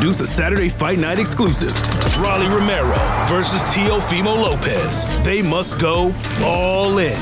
Introduce a Saturday Fight Night exclusive. Raleigh Romero versus Teofimo Lopez. They must go all in.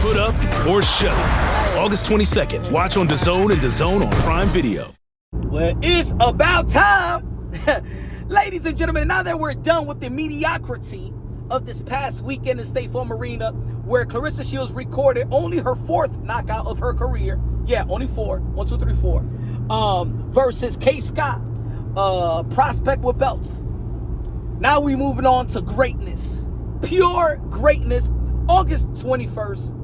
Put up or shut up. August 22nd. Watch on DAZN and DAZN on Prime Video. Well, it's about time. Ladies and gentlemen, now that we're done with the mediocrity of this past weekend in State Farm Arena, where Claressa Shields recorded only her 4th knockout of her career. Yeah, only 4. 1, 2, 3, 4. Versus K. Scott, prospect with belts. Now we moving on to greatness. Pure greatness. August 21st.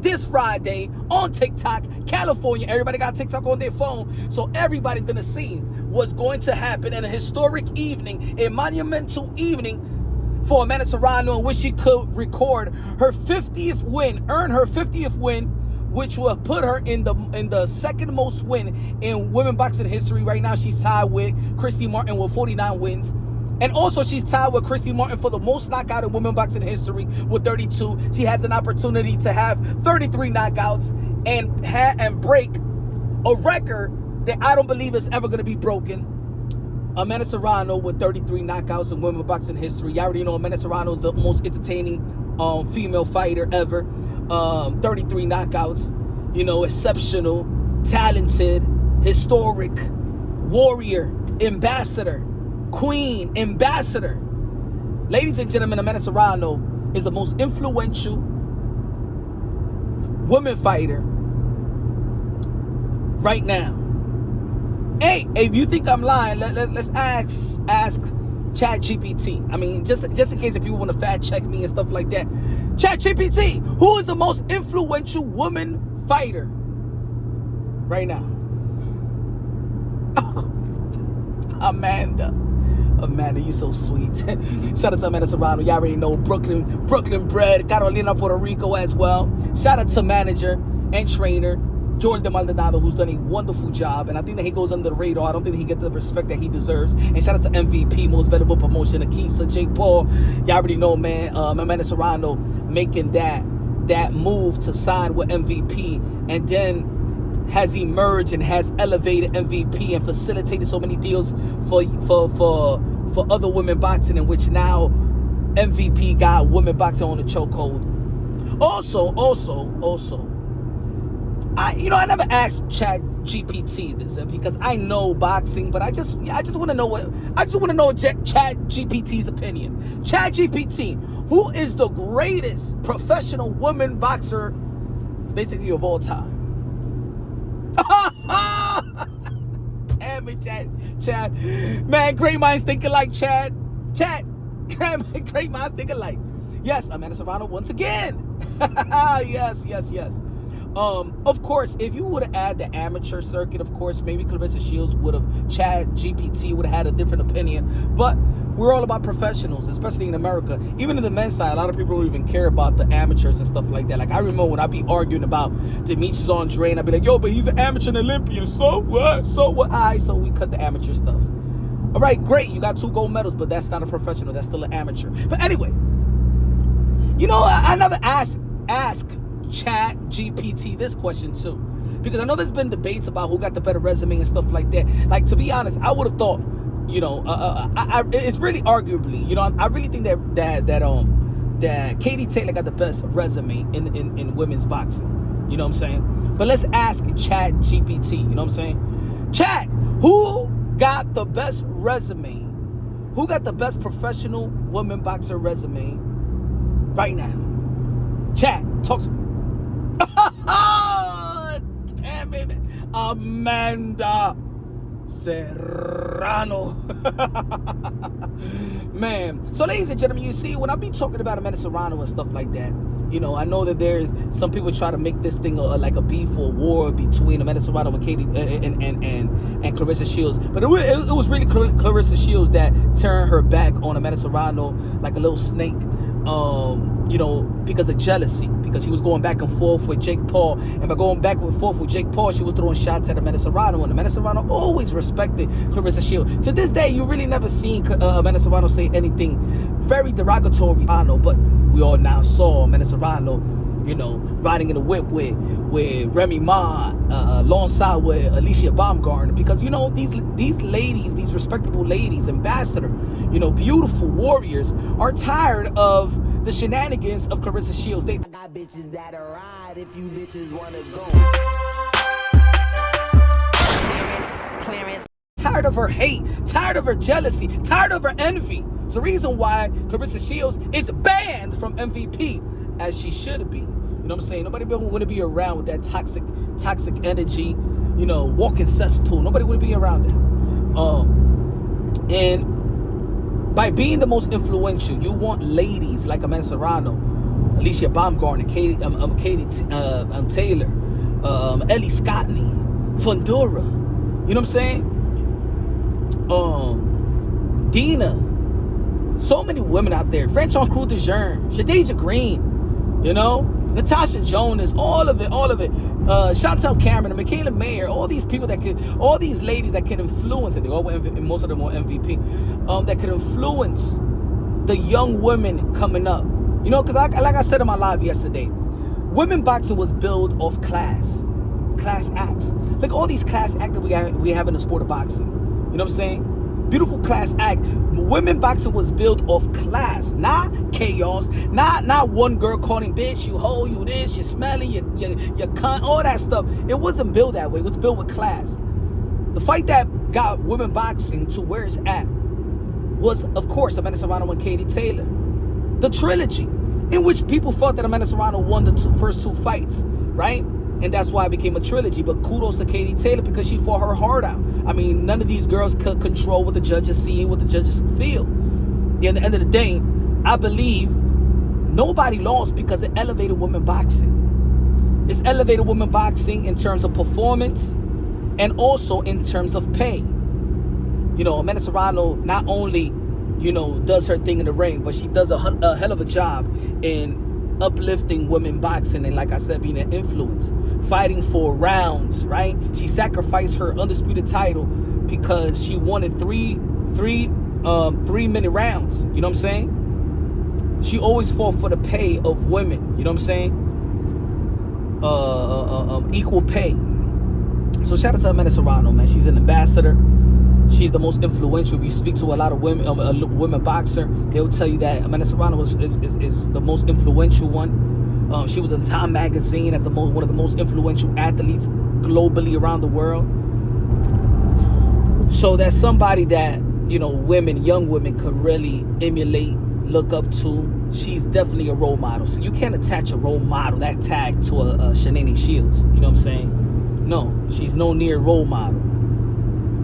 This Friday on TikTok, California. Everybody got TikTok on their phone, so everybody's going to see what's going to happen in a historic evening, a monumental evening for Amanda Serrano, in which she could record her 50th win, earn her 50th win, which will put her in the second most win in women boxing history. Right now, she's tied with Christy Martin with 49 wins. And also, she's tied with Christy Martin for the most knockout in women boxing history with 32. She has an opportunity to have 33 knockouts and break a record that I don't believe is ever going to be broken. Amanda Serrano with 33 knockouts in women boxing history. You already know Amanda Serrano is the most entertaining female fighter ever. 33 knockouts. You know, exceptional, talented, historic, warrior, ambassador, queen, ambassador. Ladies and gentlemen, Amanda Serrano is the most influential woman fighter right now. Hey, if you think I'm lying, let's ask ChatGPT. I mean, just in case if people want to fact check me and stuff like that. ChatGPT, who is the most influential woman fighter right now? Amanda, you so sweet. Shout out to Amanda Serrano. Y'all already know, Brooklyn bred, Carolina, Puerto Rico as well. Shout out to manager and trainer Jordan Maldonado, who's done a wonderful job, and I think that he goes under the radar. I don't think that he gets the respect that he deserves. And shout out to MVP, most valuable promotion, Akisa, Jake Paul. Y'all already know, man. Amanda Serrano making that move to sign with MVP, and then has emerged and has elevated MVP and facilitated so many deals for other women boxing, in which now MVP got women boxing on the chokehold. Also, I never asked ChatGPT this because I know boxing, but I just want to know ChatGPT's opinion. ChatGPT, who is the greatest professional woman boxer, basically, of all time? Damn it, Chad. Man, great minds think alike, Chad. Great minds think alike. Yes, Amanda Serrano once again. Yes. Of course, if you would have added the amateur circuit, of course, maybe Claressa Shields would have, ChatGPT would have had a different opinion. But we're all about professionals, especially in America. Even in the men's side, a lot of people don't even care about the amateurs and stuff like that. Like, I remember when I be arguing about Demetrius Andre, and I'd be like, yo, but he's an amateur and Olympian. So what? So we cut the amateur stuff. All right, great. You got 2 gold medals, but that's not a professional. That's still an amateur. But anyway, I never ask ChatGPT this question too, because I know there's been debates about who got the better resume and stuff like that. Like, to be honest, I would have thought, it's really arguably, I really think that Katie Taylor got the best resume in women's boxing. You know what I'm saying? But let's ask ChatGPT. You know what I'm saying? Chat, who got the best resume? Who got the best professional woman boxer resume right now? Chat, talk to me. Damn it, Amanda Serrano. Man, so ladies and gentlemen, you see, when I be talking about Amanda Serrano and stuff like that, I know that there's some people try to make this thing like a beef or a war between Amanda Serrano and Katie and Claressa Shields, but it was really Claressa Shields that turned her back on Amanda Serrano like a little snake. Because of jealousy, because she was going back and forth with Jake Paul, and by going back and forth with Jake Paul, she was throwing shots at Amanda Serrano, and Amanda Serrano always respected Claressa Shields. To this day, you really never seen Amanda Serrano say anything very derogatory, but we all now saw Amanda Serrano riding in a whip with Remy Ma, alongside with Alicia Baumgartner, because these ladies, these respectable ladies, ambassador, beautiful warriors, are tired of the shenanigans of Claressa Shields. I got bitches that are ride if you bitches wanna go. Clarence. Tired of her hate, tired of her jealousy, tired of her envy. It's the reason why Claressa Shields is banned from MVP, as she should be. You know what I'm saying? Nobody want to be around with that toxic energy, walking cesspool. Nobody want to be around it. And by being the most influential, you want ladies like Amanda Serrano, Alicia Baumgartner, Katie Taylor, Ellie Scottney, Fundura. You know what I'm saying? Dina. So many women out there. French on Crew de Jeune, Shadeja Green, Natasha Jonas, all of it. Chantel Cameron, Michaela Mayer, all these ladies that can influence, and most of them are MVP, that can influence the young women coming up. Because like I said in my live yesterday, women boxing was built off class acts. Like all these class acts that we have in the sport of boxing. You know what I'm saying? Beautiful class act. Women boxing was built off class, not chaos, not one girl calling bitch, you hoe, you this, you smelly, you cunt, all that stuff. It wasn't built that way. It was built with class. The fight that got women boxing to where it's at was, of course, Amanda Serrano and Katie Taylor. The trilogy, in which people thought that Amanda Serrano won the first two fights, right? And that's why it became a trilogy. But kudos to Katie Taylor, because she fought her heart out. I mean, none of these girls could control what the judges see, what the judges feel. And at the end of the day, I believe nobody lost because it elevated women boxing. It's elevated women boxing in terms of performance and also in terms of pay. Amanda Serrano not only, does her thing in the ring, but she does a hell of a job in uplifting women boxing, and like I said, being an influence, fighting for rounds, right? She sacrificed her undisputed title because she wanted three 3-minute rounds. You know what I'm saying? She always fought for the pay of women. You know what I'm saying? Equal pay. So shout out to Amanda Serrano, man. She's an ambassador. She's the most influential. If you speak to a lot of women, women boxer, they will tell you that Amanda Serrano is the most influential one. She was in Time magazine as one of the most influential athletes globally around the world. So that's somebody that young women could really emulate, look up to. She's definitely a role model. So you can't attach a role model, that tag, to a Claressa Shields. You know what I'm saying? No, she's no near role model.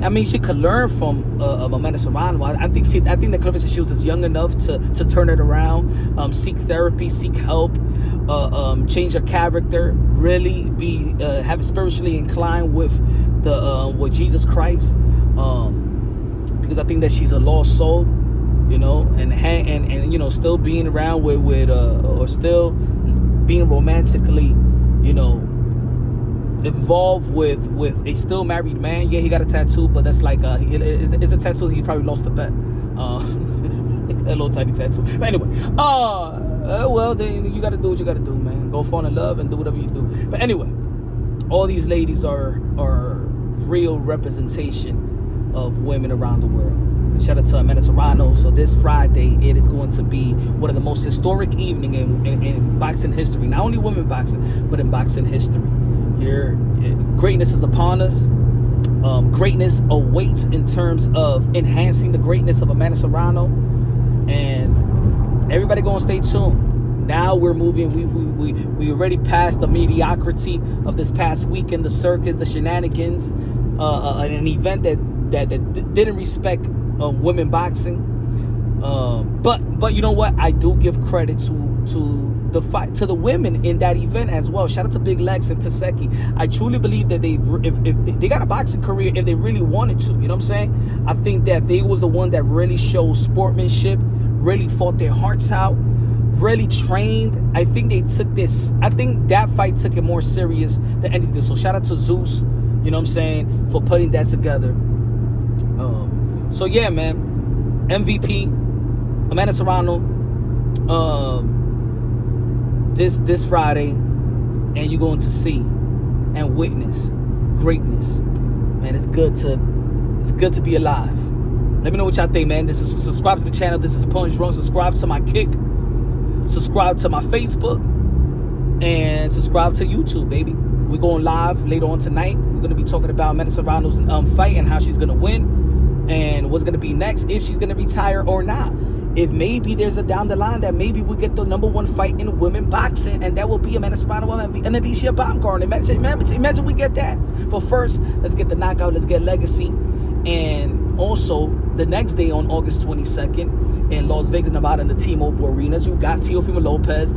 I mean, she could learn from Amanda Serrano. I think that Claressa Shields is young enough to turn it around, seek therapy, seek help, change her character, really be have spiritually inclined with Jesus Christ, because I think that she's a lost soul, and still being around with or still being romantically, involved with a still married man. Yeah, he got a tattoo, but that's like it's a tattoo he probably lost the bet. A little tiny tattoo. But anyway, well, then you gotta do what you gotta do, man. Go fall in love and do whatever you do. But anyway, all these ladies are real representation of women around the world. Shout out to Amanda Serrano. So this Friday, it is going to be one of the most historic evening in boxing history. Not only women boxing, but in boxing history. Your greatness is upon us. Greatness awaits in terms of enhancing the greatness of Amanda Serrano, and everybody gonna stay tuned. Now we're moving. We already passed the mediocrity of this past weekend, the circus, the shenanigans, an event that didn't respect women boxing. But you know what? I do give credit to the women in that event as well. Shout out to Big Lex and Taseki. I truly believe that if they got a boxing career if they really wanted to. You know what I'm saying? I think that they was the one that really showed sportsmanship, really fought their hearts out, really trained. I think that fight took it more serious than anything. So shout out to Zeus, you know what I'm saying, for putting that together. So yeah, man, MVP Amanda Serrano. this Friday, and you're going to see and witness greatness. Man, it's good to be alive. Let me know what y'all think, man. Subscribe to the channel. This is Punch Drunk. Subscribe to my Kick. Subscribe to my Facebook. And subscribe to YouTube, baby. We're going live later on tonight. We're going to be talking about Serrano's fight and how she's going to win and what's going to be next, if she's going to retire or not. If maybe there's a down the line that maybe we get the #1 fight in women boxing, and that will be a Serrano and Alicia Baumgarten. Imagine we get that. But first, let's get the knockout. Let's get legacy. And also, the next day on August 22nd in Las Vegas, Nevada, in the T-Mobile Arenas, you got Teofimo Lopez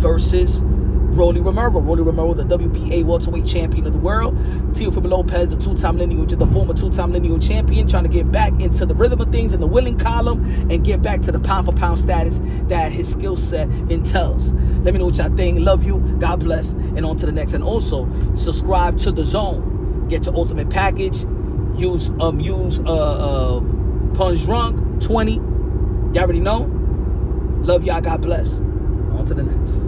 versus Rolly Romero. Rolly Romero, the WBA welterweight champion of the world. Teofimo Lopez, the former two-time lineal champion, trying to get back into the rhythm of things in the winning column and get back to the pound-for-pound status that his skill set entails. Let me know what y'all think. Love you. God bless. And on to the next. And also, subscribe to The Zone. Get your ultimate package. Use Punch Drunk 20. Y'all already know. Love y'all. God bless. On to the next.